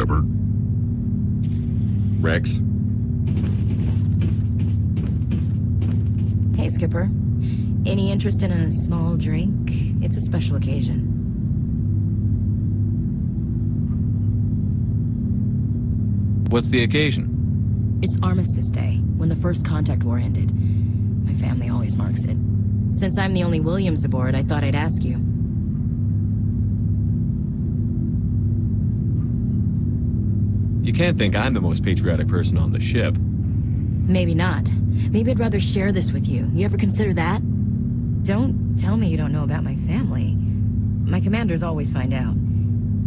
Shepard. Rex? Hey, Skipper. Any interest in a small drink? It's a special occasion. What's the occasion? It's Armistice Day, when the First Contact War ended. My family always marks it. Since I'm the only Williams aboard, I thought I'd ask you. You can't think I'm the most patriotic person on the ship. Maybe not. Maybe I'd rather share this with you. You ever consider that? Don't tell me you don't know about my family. My commanders always find out.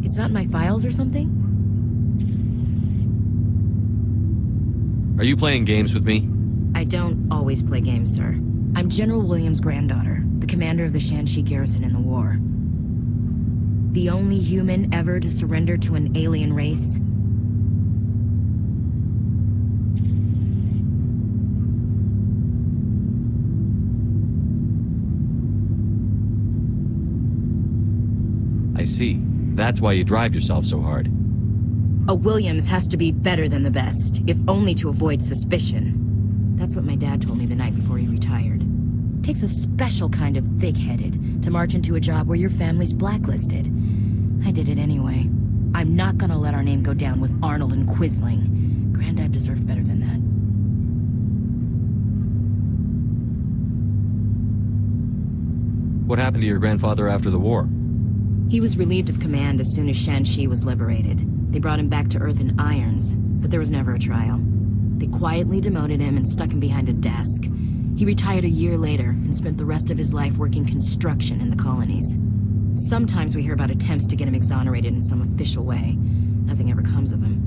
It's not in my files or something? Are you playing games with me? I don't always play games, sir. I'm General Williams' granddaughter, the commander of the Shanxi garrison in the war. The only human ever to surrender to an alien race. I see. That's why you drive yourself so hard. A Williams has to be better than the best, if only to avoid suspicion. That's what my dad told me the night before he retired. Takes a special kind of thick-headed to march into a job where your family's blacklisted. I did it anyway. I'm not gonna let our name go down with Arnold and Quisling. Granddad deserved better than that. What happened to your grandfather after the war? He was relieved of command as soon as Shanxi was liberated. They brought him back to Earth in irons, but there was never a trial. They quietly demoted him and stuck him behind a desk. He retired a year later and spent the rest of his life working construction in the colonies. Sometimes we hear about attempts to get him exonerated in some official way. Nothing ever comes of them.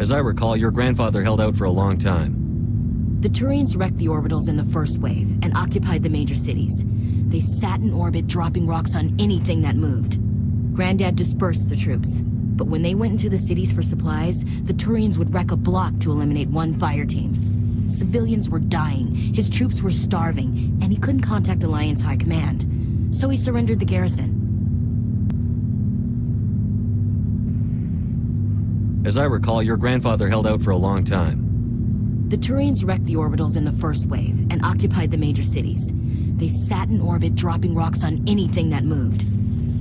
As I recall, your grandfather held out for a long time. The Turians wrecked the orbitals in the first wave and occupied the major cities. They sat in orbit, dropping rocks on anything that moved. Granddad dispersed the troops, but when they went into the cities for supplies, the Turians would wreck a block to eliminate one fire team. Civilians were dying, his troops were starving, and he couldn't contact Alliance High Command. So he surrendered the garrison. As I recall, your grandfather held out for a long time. The Turians wrecked the orbitals in the first wave and occupied the major cities. They sat in orbit, dropping rocks on anything that moved.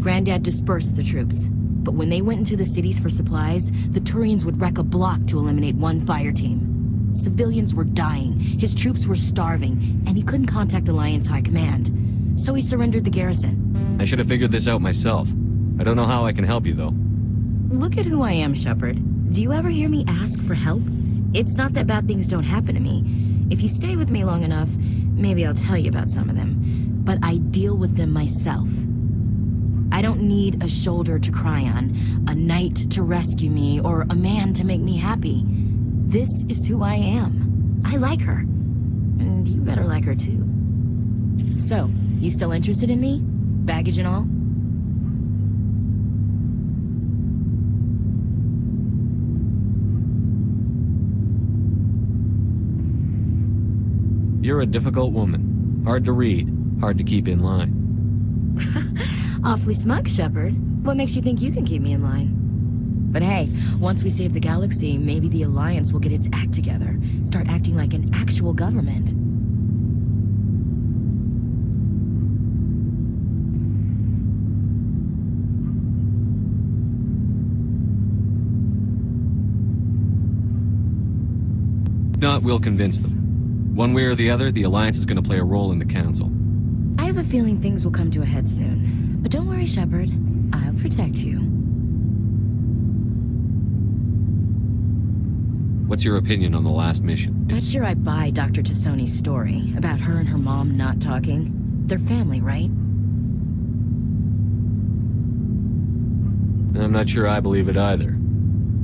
Granddad dispersed the troops, but when they went into the cities for supplies, the Turians would wreck a block to eliminate one fire team. Civilians were dying, his troops were starving, and he couldn't contact Alliance High Command. So he surrendered the garrison. I should have figured this out myself. I don't know how I can help you, though. Look at who I am, Shepard. Do you ever hear me ask for help? It's not that bad things don't happen to me. If you stay with me long enough, maybe I'll tell you about some of them. But I deal with them myself. I don't need a shoulder to cry on, a knight to rescue me, or a man to make me happy. This is who I am. I like her. And you better like her too. So, you still interested in me? Baggage and all? You're a difficult woman. Hard to read. Hard to keep in line. Awfully smug, Shepard. What makes you think you can keep me in line? But hey, once we save the galaxy, maybe the Alliance will get its act together. Start acting like an actual government. If not, we'll convince them. One way or the other, the Alliance is going to play a role in the Council. I have a feeling things will come to a head soon. But don't worry, Shepard. I'll protect you. What's your opinion on the last mission? Not sure I buy Dr. Tassoni's story about her and her mom not talking. They're family, right? I'm not sure I believe it either.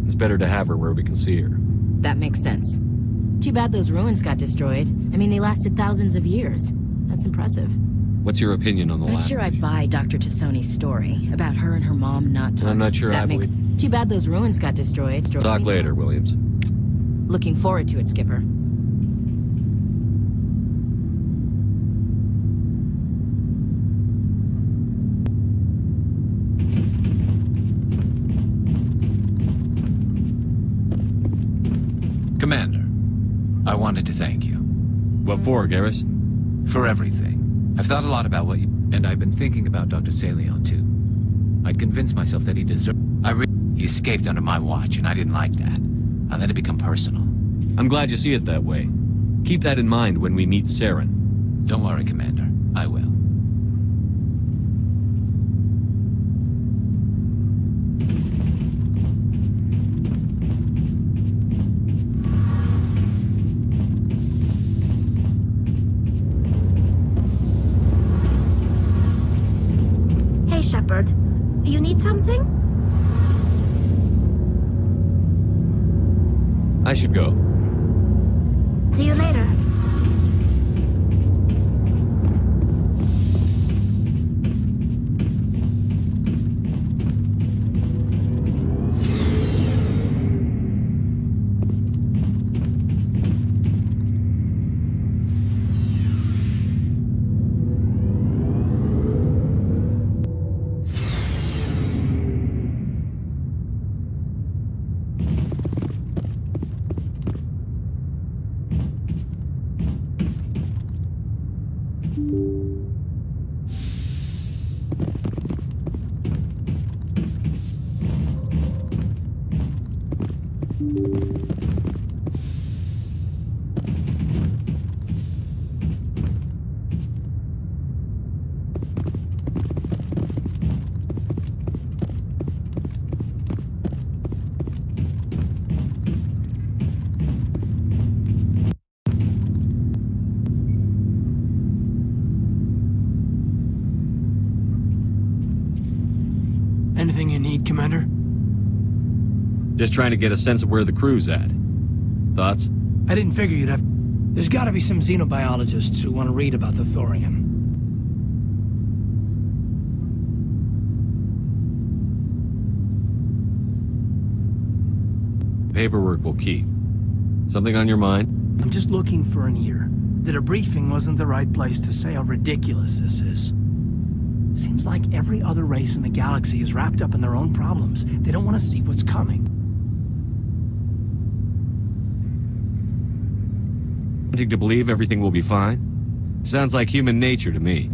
It's better to have her where we can see her. That makes sense. Too bad those ruins got destroyed. I mean, they lasted thousands of years. That's impressive. What's your opinion on the last mission? Not sure I buy Dr. Tassoni's story about her and her mom not talking. I'm not sure I believe. Too bad those ruins got destroyed. Talk later, Williams. Looking forward to it, Skipper. Commander, I wanted to thank you. What for, Garrus? For everything. I've thought a lot about what you... And I've been thinking about Dr. Saleon, too. I'd convinced myself that he deserved... He escaped under my watch, and I didn't like that. I let it become personal. I'm glad you see it that way. Keep that in mind when we meet Saren. Don't worry, Commander. I will. Hey, Shepard. You need something? I should go. See you later. Anything you need, Commander? Just trying to get a sense of where the crew's at. Thoughts? I didn't figure you'd have... There's gotta be some xenobiologists who want to read about the Thorian. Paperwork will keep. Something on your mind? I'm just looking for an ear. The debriefing wasn't the right place to say how ridiculous this is. Seems like every other race in the galaxy is wrapped up in their own problems. They don't want to see what's coming. Wanting to believe everything will be fine? Sounds like human nature to me.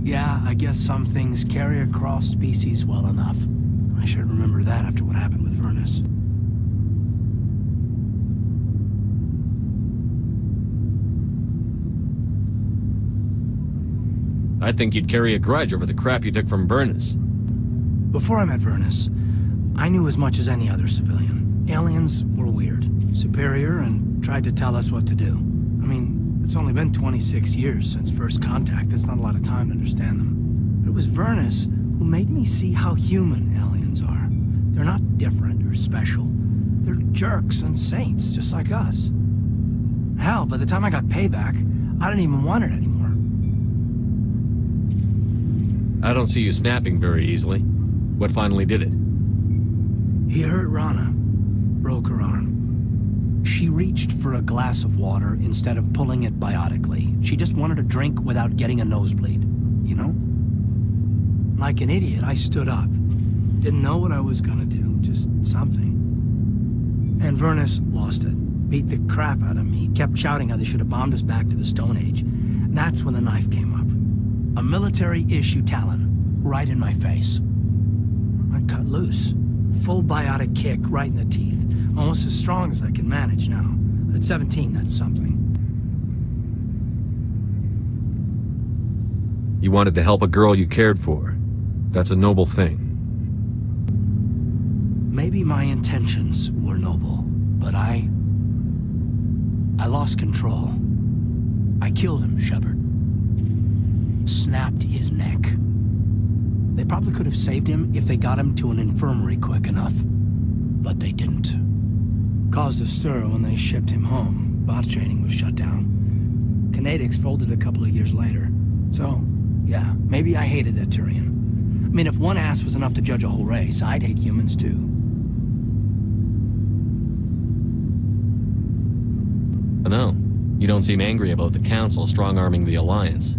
Yeah, I guess some things carry across species well enough. I should remember that after what happened with Vernus. I think you'd carry a grudge over the crap you took from Vernus. Before I met Vernus, I knew as much as any other civilian. Aliens were weird, superior, and tried to tell us what to do. I mean, it's only been 26 years since first contact. That's not a lot of time to understand them. But it was Vernus who made me see how human aliens are. They're not different or special. They're jerks and saints, just like us. Hell, by the time I got payback, I didn't even want it anymore. I don't see you snapping very easily. What finally did it? He hurt Rana. Broke her arm. She reached for a glass of water instead of pulling it biotically. She just wanted a drink without getting a nosebleed. You know? Like an idiot, I stood up. Didn't know what I was gonna do, just something. And Vernus lost it. Beat the crap out of me. Kept shouting how they should have bombed us back to the Stone Age. And that's when the knife came up. A military-issue talon, right in my face. I cut loose. Full biotic kick right in the teeth. Almost as strong as I can manage now. But at 17, that's something. You wanted to help a girl you cared for. That's a noble thing. Maybe my intentions were noble, but I lost control. I killed him, Shepard. Snapped his neck. They probably could have saved him if they got him to an infirmary quick enough. But they didn't. Caused a stir when they shipped him home. Bot training was shut down. Kinetics folded a couple of years later. So, yeah, maybe I hated that Turian. I mean, if one ass was enough to judge a whole race, I'd hate humans too. No, you don't seem angry about the Council strong-arming the Alliance.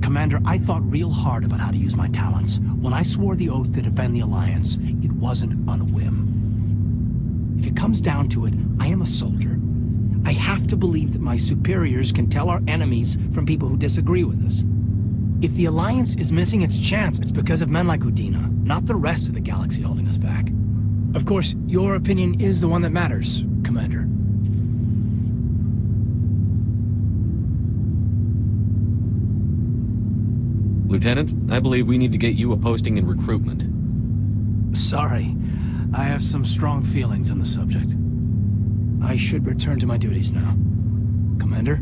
Commander, I thought real hard about how to use my talents. When I swore the oath to defend the Alliance, it wasn't on a whim. If it comes down to it, I am a soldier. I have to believe that my superiors can tell our enemies from people who disagree with us. If the Alliance is missing its chance, it's because of men like Udina, not the rest of the galaxy holding us back. Of course, your opinion is the one that matters, Commander. Lieutenant, I believe we need to get you a posting in recruitment. Sorry, I have some strong feelings on the subject. I should return to my duties now. Commander?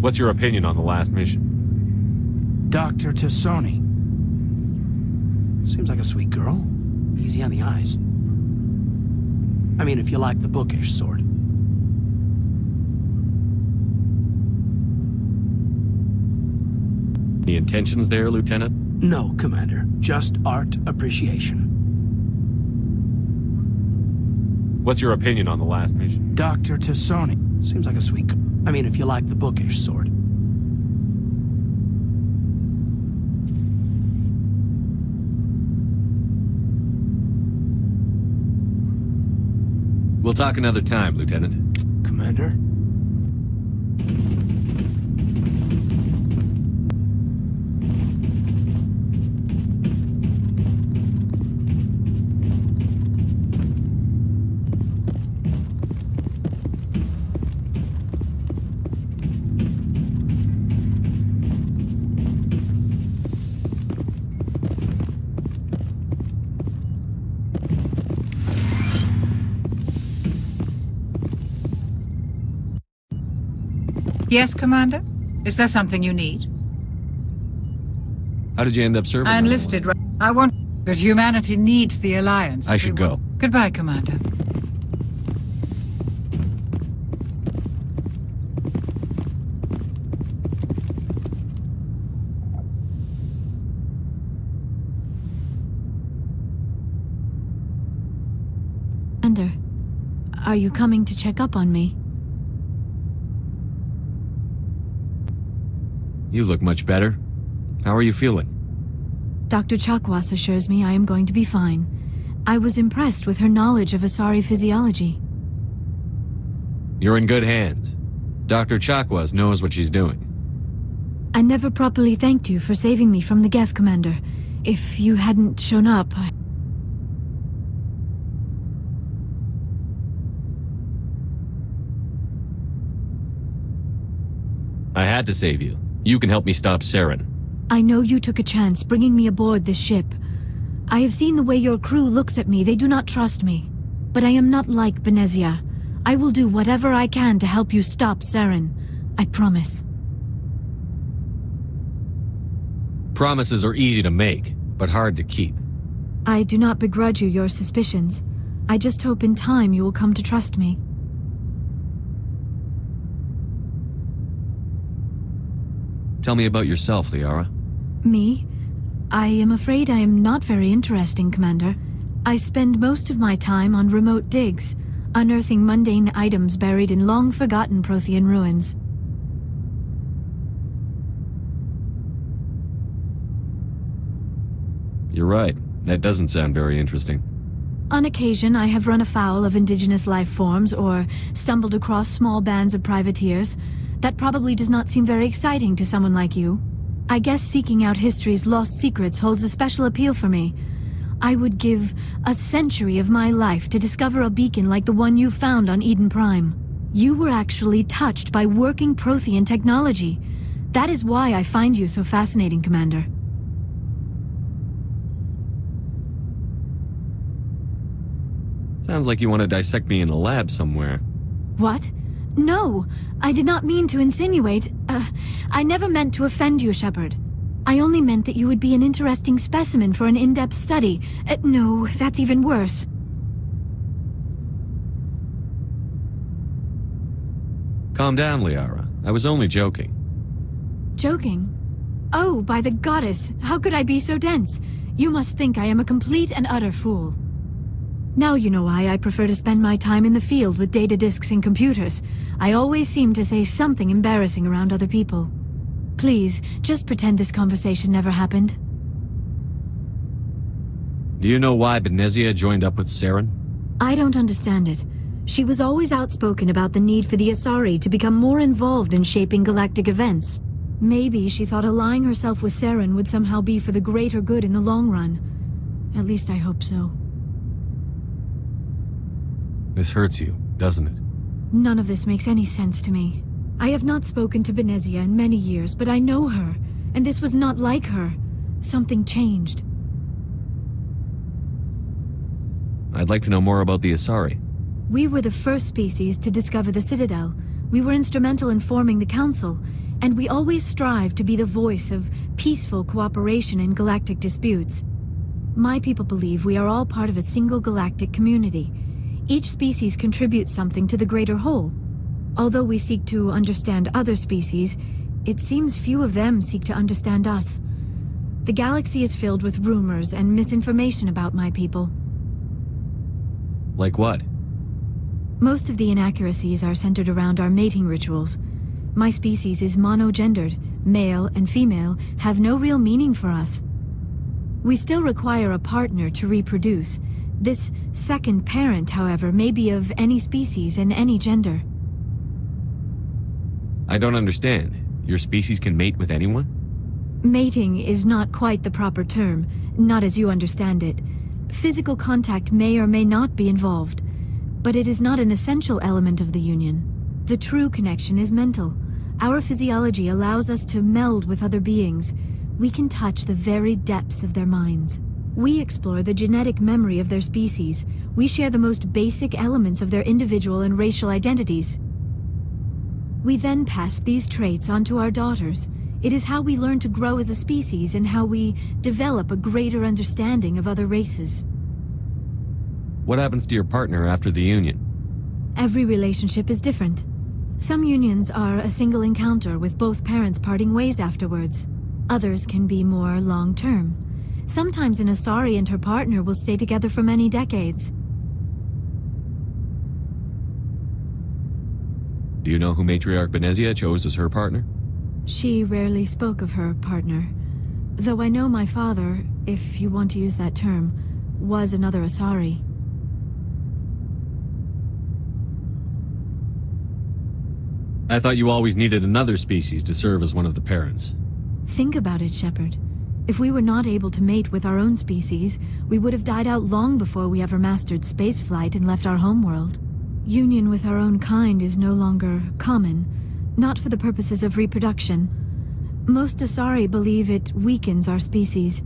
What's your opinion on the last mission? Dr. Tassoni. Seems like a sweet girl. Easy on the eyes. I mean, if you like the bookish sort. Any intentions there, Lieutenant? No, Commander. Just art appreciation. What's your opinion on the last mission? Dr. Tassoni. Seems like a sweet girl. I mean, if you like the bookish sort. We'll talk another time, Lieutenant. Commander? Yes, Commander? Is there something you need? How did you end up serving? I enlisted. I want... But humanity needs the Alliance. I should go. Goodbye, Commander. Commander, are you coming to check up on me? You look much better. How are you feeling? Dr. Chakwas assures me I am going to be fine. I was impressed with her knowledge of Asari physiology. You're in good hands. Dr. Chakwas knows what she's doing. I never properly thanked you for saving me from the Geth, Commander. If you hadn't shown up, I had to save you. You can help me stop Saren. I know you took a chance bringing me aboard this ship. I have seen the way your crew looks at me. They do not trust me. But I am not like Benezia. I will do whatever I can to help you stop Saren. I promise. Promises are easy to make, but hard to keep. I do not begrudge you your suspicions. I just hope in time you will come to trust me. Tell me about yourself, Liara. Me? I am afraid I am not very interesting, Commander. I spend most of my time on remote digs, unearthing mundane items buried in long-forgotten Prothean ruins. You're right. That doesn't sound very interesting. On occasion, I have run afoul of indigenous life forms or stumbled across small bands of privateers. That probably does not seem very exciting to someone like you. I guess seeking out history's lost secrets holds a special appeal for me. I would give a century of my life to discover a beacon like the one you found on Eden Prime. You were actually touched by working Prothean technology. That is why I find you so fascinating, Commander. Sounds like you want to dissect me in a lab somewhere. What? No, I did not mean to insinuate. I never meant to offend you, Shepard. I only meant that you would be an interesting specimen for an in-depth study. No, that's even worse. Calm down, Liara. I was only joking. Joking? Oh, by the goddess, how could I be so dense? You must think I am a complete and utter fool. Now you know why I prefer to spend my time in the field with data disks and computers. I always seem to say something embarrassing around other people. Please, just pretend this conversation never happened. Do you know why Benezia joined up with Saren? I don't understand it. She was always outspoken about the need for the Asari to become more involved in shaping galactic events. Maybe she thought allying herself with Saren would somehow be for the greater good in the long run. At least I hope so. This hurts you, doesn't it? None of this makes any sense to me. I have not spoken to Benezia in many years, but I know her, and this was not like her. Something changed. I'd like to know more about the Asari. We were the first species to discover the Citadel. We were instrumental in forming the Council, and we always strive to be the voice of peaceful cooperation in galactic disputes. My people believe we are all part of a single galactic community. Each species contributes something to the greater whole. Although we seek to understand other species, it seems few of them seek to understand us. The galaxy is filled with rumors and misinformation about my people. Like what? Most of the inaccuracies are centered around our mating rituals. My species is monogendered. Male and female have no real meaning for us. We still require a partner to reproduce. This second parent, however, may be of any species and any gender. I don't understand. Your species can mate with anyone? Mating is not quite the proper term, not as you understand it. Physical contact may or may not be involved, but it is not an essential element of the union. The true connection is mental. Our physiology allows us to meld with other beings. We can touch the very depths of their minds. We explore the genetic memory of their species. We share the most basic elements of their individual and racial identities. We then pass these traits on to our daughters. It is how we learn to grow as a species and how we develop a greater understanding of other races. What happens to your partner after the union? Every relationship is different. Some unions are a single encounter with both parents parting ways afterwards. Others can be more long-term. Sometimes an Asari and her partner will stay together for many decades. Do you know who Matriarch Benezia chose as her partner? She rarely spoke of her partner. Though I know my father, if you want to use that term, was another Asari. I thought you always needed another species to serve as one of the parents. Think about it, Shepard. If we were not able to mate with our own species, we would have died out long before we ever mastered spaceflight and left our homeworld. Union with our own kind is no longer common, not for the purposes of reproduction. Most Asari believe it weakens our species.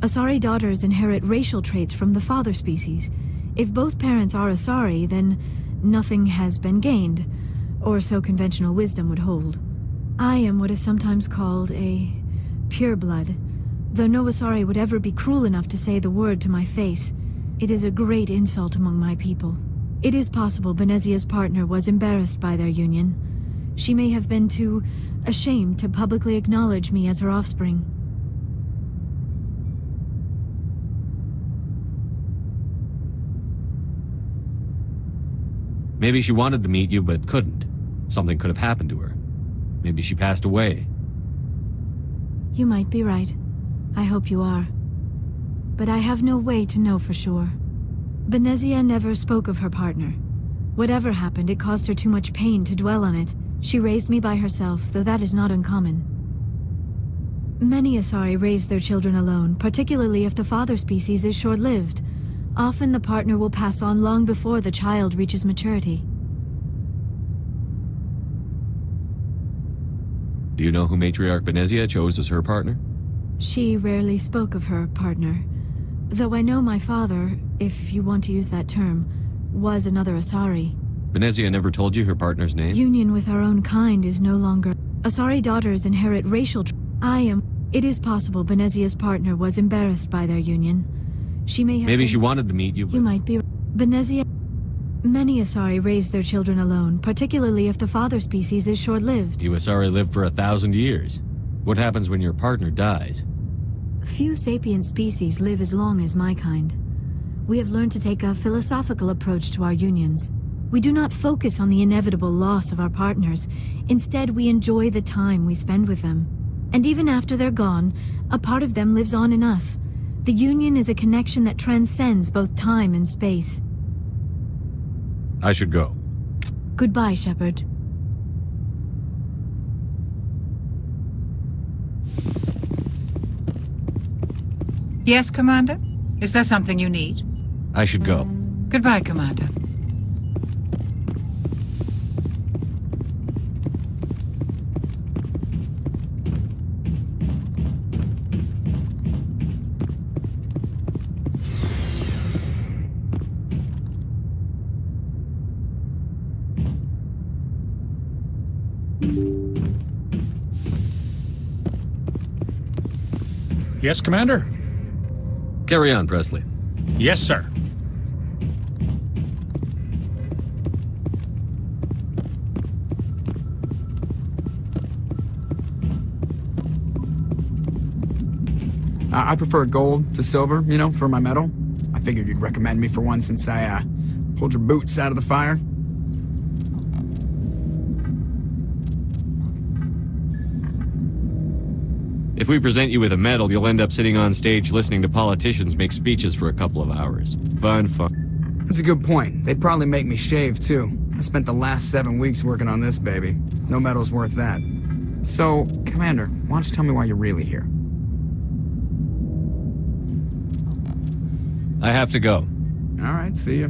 Asari daughters inherit racial traits from the father species. If both parents are Asari, then nothing has been gained, or so conventional wisdom would hold. I am what is sometimes called a pureblood, though no Asari would ever be cruel enough to say the word to my face. It is a great insult among my people. It is possible Benezia's partner was embarrassed by their union. She may have been too ashamed to publicly acknowledge me as her offspring. Maybe she wanted to meet you but couldn't. Something could have happened to her. Maybe she passed away. You might be right. I hope you are. But I have no way to know for sure. Benezia never spoke of her partner. Whatever happened, it caused her too much pain to dwell on it. She raised me by herself, though that is not uncommon. Many Asari raise their children alone, particularly if the father species is short-lived. Often the partner will pass on long before the child reaches maturity. Do you know who Matriarch Benezia chose as her partner? She rarely spoke of her partner. Though I know my father, if you want to use that term, was another Asari. Benezia never told you her partner's name? Union with our own kind is no longer. Asari daughters inherit racial It is possible Benezia's partner was embarrassed by their union. She may have Maybe been... she wanted to meet you, but... You might be... Benezia... Many Asari raise their children alone, particularly if the father species is short-lived. You Asari live for 1,000 years. What happens when your partner dies? Few sapient species live as long as my kind. We have learned to take a philosophical approach to our unions. We do not focus on the inevitable loss of our partners. Instead, we enjoy the time we spend with them. And even after they're gone, a part of them lives on in us. The union is a connection that transcends both time and space. I should go. Goodbye, Shepard. Yes, Commander? Is there something you need? I should go. Goodbye, Commander. Yes, Commander? Carry on, Presley. Yes, sir. I prefer gold to silver, you know, for my metal. I figured you'd recommend me for one since I, pulled your boots out of the fire. If we present you with a medal, you'll end up sitting on stage listening to politicians make speeches for a couple of hours. Fun. That's a good point. They'd probably make me shave, too. I spent the last 7 weeks working on this baby. No medal's worth that. So, Commander, why don't you tell me why you're really here? I have to go. All right, see you.